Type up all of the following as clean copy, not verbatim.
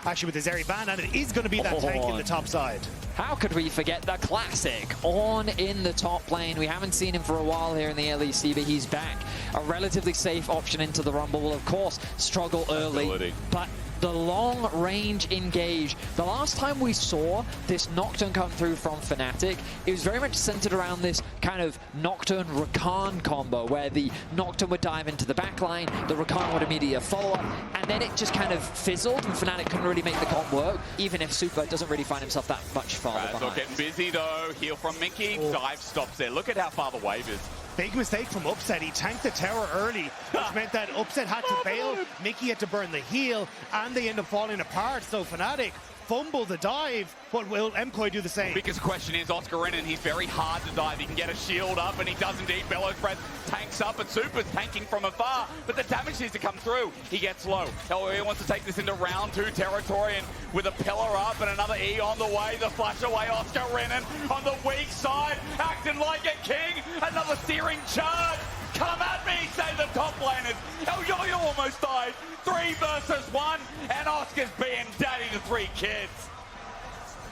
actually with his Zeri ban, and it is going to be that tank in the top side. How could we forget the classic On in the top lane? We haven't seen him for a while here in the LEC, but he's back. A relatively safe option into the Rumble will, of course, struggle early, but the long-range engage. The last time we saw this Nocturne come through from Fnatic, it was very much centered around this kind of Nocturne-Rakan combo, where the Nocturne would dive into the backline, the Rakan would immediately follow up, and then it just kind of fizzled, and Fnatic couldn't really make the comp work, even if Super doesn't really find himself that much farther behind. Getting busy though, heal from Mickey, dive stops there. Look at how far the wave is. Big mistake from Upset. He tanked the tower early, which meant that Upset had to bail. Mickey had to burn the heal, and they end up falling apart. So Fnatic fumble the dive, but will MKOI do the same? Biggest question is Oscar Renan. He's very hard to dive. He can get a shield up, and he does indeed. Bellow's Breath tanks up, and Super's tanking from afar, but the damage needs to come through. He gets low. LEC wants to take this into round 2 territory, and with a pillar up and another E on the way, the flash away, Oscar Renan on the weak side, acting like a king. Another searing charge. Come at me, say the top laners. LEC almost died. 3 versus 1, and Oscar's being daddy to 3 kids.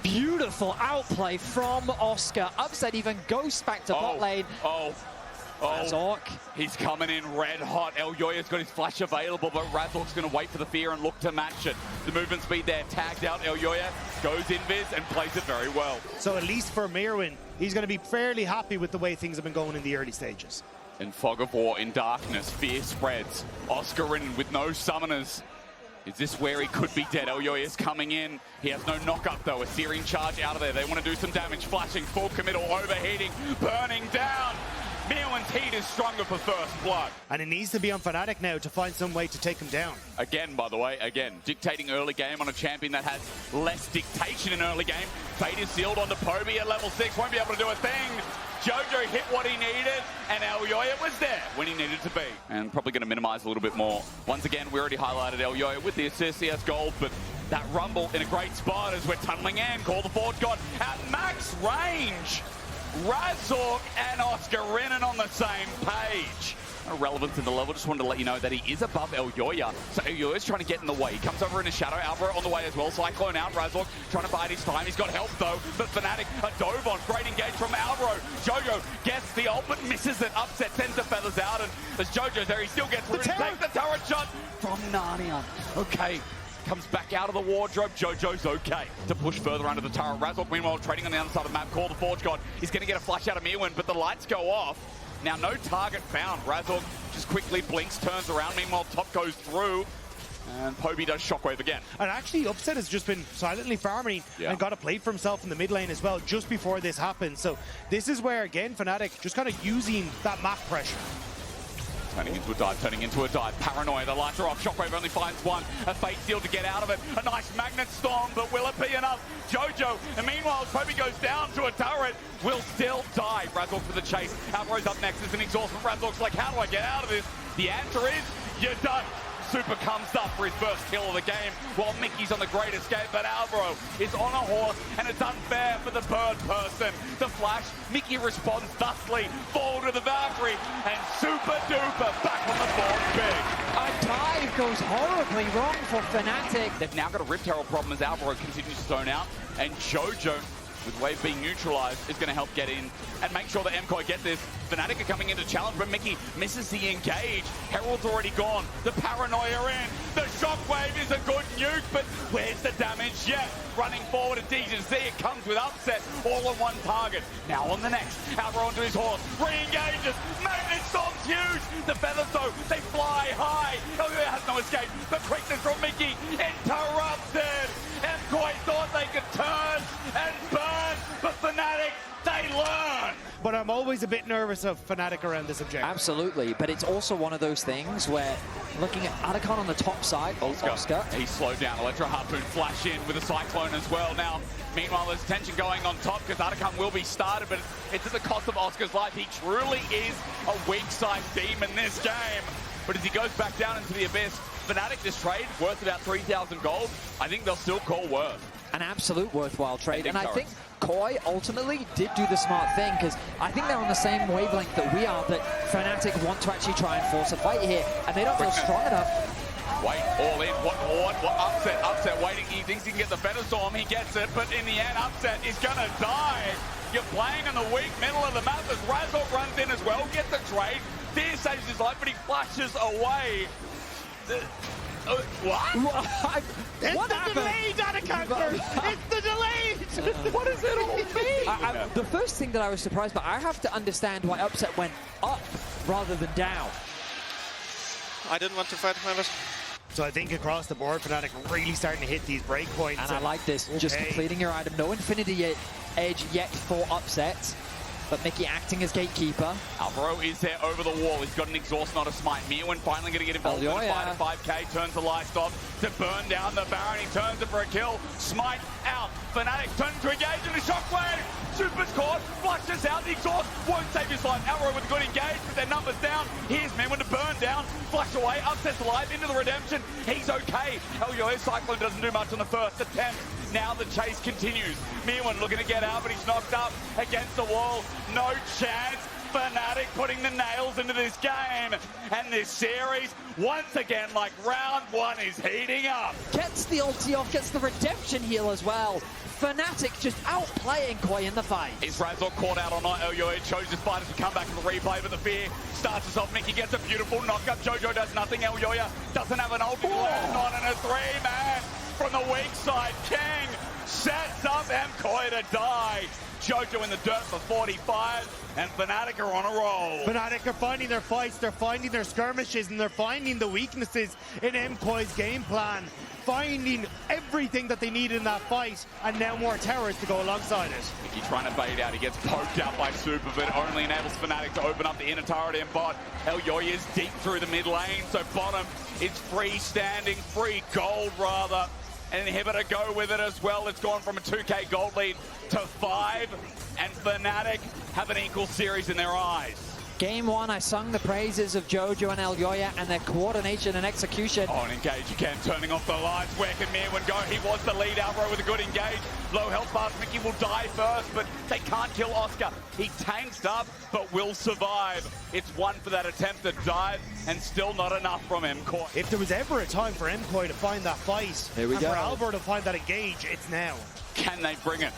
Beautiful outplay from Oscar. Upset even goes back to bot lane. Razork. He's coming in red hot. LEC's got his flash available, but Razork's going to wait for the fear and look to match it. The movement speed there, tagged out. LEC goes invis and plays it very well. So at least for Mirwin, he's going to be fairly happy with the way things have been going in the early stages. In Fog of War, in darkness, fear spreads. Oscar Renan with no summoners. Is this where he could be dead? LEC is coming in. He has no knock-up though. A searing charge out of there. They want to do some damage. Flashing, full committal, overheating, burning down. Mirwin's heat is stronger for first blood. And it needs to be on Fnatic now to find some way to take him down. Again, by the way, dictating early game on a champion that has less dictation in early game. Fate is sealed onto Poby at level 6. Won't be able to do a thing. Jojo hit what he needed, and LEC was there when he needed to be. And probably going to minimize a little bit more. Once again, we already highlighted LEC with the assist, he has gold, but that Rumble in a great spot as we're tunneling in. Call the Forge God at max range. Razork and Oscar Renan on the same page. No relevance in the level, just wanted to let you know that he is above LEC. So LEC is trying to get in the way. He comes over in a shadow. Alvaro on the way as well. Cyclone out. Razork trying to bide his time. He's got help though. But Fnatic a dove on. Great engage from Alvaro. Jojo gets the ult but misses it. Upset sends the feathers out. And as Jojo's there, he still gets through. Takes the turret shot from Narnia. Okay. Comes back out of the wardrobe. Jojo's okay to push further under the turret. Razork, meanwhile, trading on the other side of the map. Call the Forge God. He's going to get a flash out of Mirwin, but the lights go off. Now, no target found. Razork just quickly blinks, turns around. Meanwhile, top goes through. And Poby does shockwave again. And actually, Upset has just been silently farming and got a plate for himself in the mid lane as well, just before this happened. So this is where, again, Fnatic just kind of using that map pressure. Turning into a dive, turning into a dive. Paranoia, the lights are off. Shockwave only finds one. A fate seal to get out of it. A nice magnet storm, but will it be enough? Jojo, and meanwhile, Poby goes down to a turret. Will still die. Razork for the chase. Alvaro's up next. There's an exhaust from Razork's like, how do I get out of this? The answer is, you don't. Super comes up for his first kill of the game while Mickey's on the great escape, but Alvaro is on a horse and it's unfair for the bird person. The flash, Mickey responds thusly, fall to the Valkyrie, and Super Duper back on the board big. A dive goes horribly wrong for Fnatic. They've now got a Rift Herald problem as Alvaro continues to zone out, and Jojo, with wave being neutralized, is going to help get in and make sure that MKOI get this. Fnatic are coming into challenge, but Mickey misses the engage. Herald's already gone. The paranoia in. The shockwave is a good nuke, but where's the damage yet? Running forward at D2C, it comes with Upset, all on one target. Now on the next, Alvaro onto his horse, re-engages, Magnet Storm's huge. The feathers though, they fly high. LEC has no escape, but quickness from Mickey interrupted. MKOI thought they could turn and burn, but Fnatic, they learn. But I'm always a bit nervous of Fnatic around this objective. Absolutely, but it's also one of those things where looking at Adakon on the top side, Oscar. He's slowed down. Electro Harpoon flash in with a Cyclone as well. Now, meanwhile, there's tension going on top because Adakon will be started, but it's at the cost of Oscar's life. He truly is a weak-side team in this game. But as he goes back down into the abyss, Fnatic, this trade worth about 3,000 gold. I think they'll still call worth. An absolute worthwhile trade, and I think KOI ultimately did do the smart thing, because I think they're on the same wavelength that we are, that Fnatic want to actually try and force a fight here, and they don't feel strong enough. Wait, all in. What? Upset waiting. He thinks he can get the better storm. He gets it, but in the end, Upset is going to die. You're playing in the weak middle of the map as Razork runs in as well, gets the trade. Deer saves his life, but he flashes away. What? It's What the happened? delayed data counter! It's the delayed! What does it all mean? The first thing that I was surprised by, I have to understand why Upset went up rather than down. I didn't want to fight members. So I think across the board, Fnatic really starting to hit these break points. And I like this, just completing your item. No Infinity Edge yet for Upset, but Mickey acting as gatekeeper. Alvaro is there over the wall. He's got an exhaust, not a smite. Mewin finally going to get involved in the fight at 5k. Turns the lights off to burn down the Baron. He turns it for a kill. Smite out. Fnatic turns to engage in the shockwave. Super's caught, flushes out, the exhaust won't save his life. Alvaro with a good engage, but their numbers down. Here's Mewin to burn down, flush away, Upset's alive, into the redemption. He's okay. Cyclone doesn't do much on the first attempt. Now the chase continues. Mewin looking to get out, but he's knocked up against the wall. No chance. Fnatic putting the nails into this game. And this series, once again, like round one, is heating up. Gets the ulti off, gets the redemption heal as well. Fnatic just outplaying Koi in the fight. Is Razork caught out or not? Elyoya chose his fighters to come back to the replay, but the fear starts us off. Mickey gets a beautiful knockup. Jojo does nothing. Elyoya doesn't have an ulti. Not in a three-man from the weak side. King sets up MKOI to die. Jojo in the dirt for 45, and Fnatic are on a roll. Fnatic are finding their fights, they're finding their skirmishes, and they're finding the weaknesses in MKOI's game plan. Finding everything that they need in that fight, and now more towers to go alongside it. Mickey trying to bait out. He gets poked out by Super, but it only enables Fnatic to open up the inner turret in bot. Elyoya is deep through the mid lane, so bottom is freestanding, free gold rather. An inhibitor go with it as well. It's gone from a 2k gold lead to 5, and Fnatic have an equal series in their eyes. Game one, I sung the praises of Jojo and Elyoya and their coordination and execution. Oh, and engage again, turning off the lights. Where can Mewin go? He was the lead. Alvaro with a good engage. Low health bars. Mickey will die first, but they can't kill Oscar. He tanks up, but will survive. It's one for that attempt to dive, and still not enough from MKOI. If there was ever a time for MKOI to find that fight, Here we and go. for Alvaro to find that engage, it's now. Can they bring it?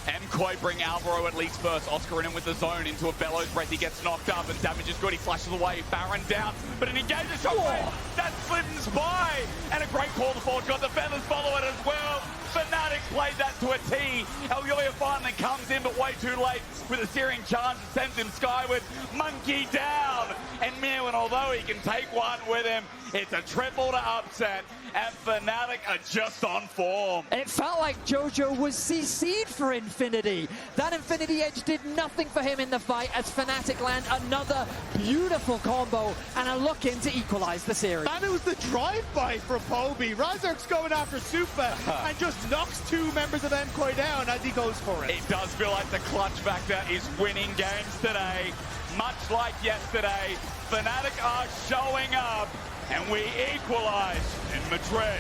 MKOI bring Alvaro at least first. Oscar in with the zone into a Bellows breath. He gets knocked up and damage is good. He flashes away. Baron down, but an engage the shockwave. That slips by. And a great call forward. Got the feathers follow it as well. Fnatic played that to a T. Elyoya finally comes in, but way too late with a searing charge that sends him skyward. Monkey down. And Mewin, although he can take one with him, it's a triple to Upset. And Fnatic are just on form. It felt like Jojo was CC'd for Infinity. That Infinity Edge did nothing for him in the fight as Fnatic land another beautiful combo and are looking to equalize the series. And it was the drive-by from Poby. Razork's going after Super and just knocks two members of MKOI down as he goes for it. It does feel like the clutch factor is winning games today. Much like yesterday, Fnatic are showing up, and we equalize in Madrid.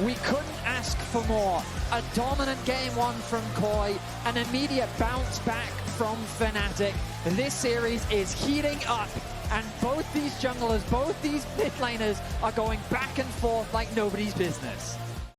We couldn't ask for more. A dominant game one from Koi, an immediate bounce back from Fnatic. This series is heating up, and both these junglers, both these mid laners are going back and forth like nobody's business.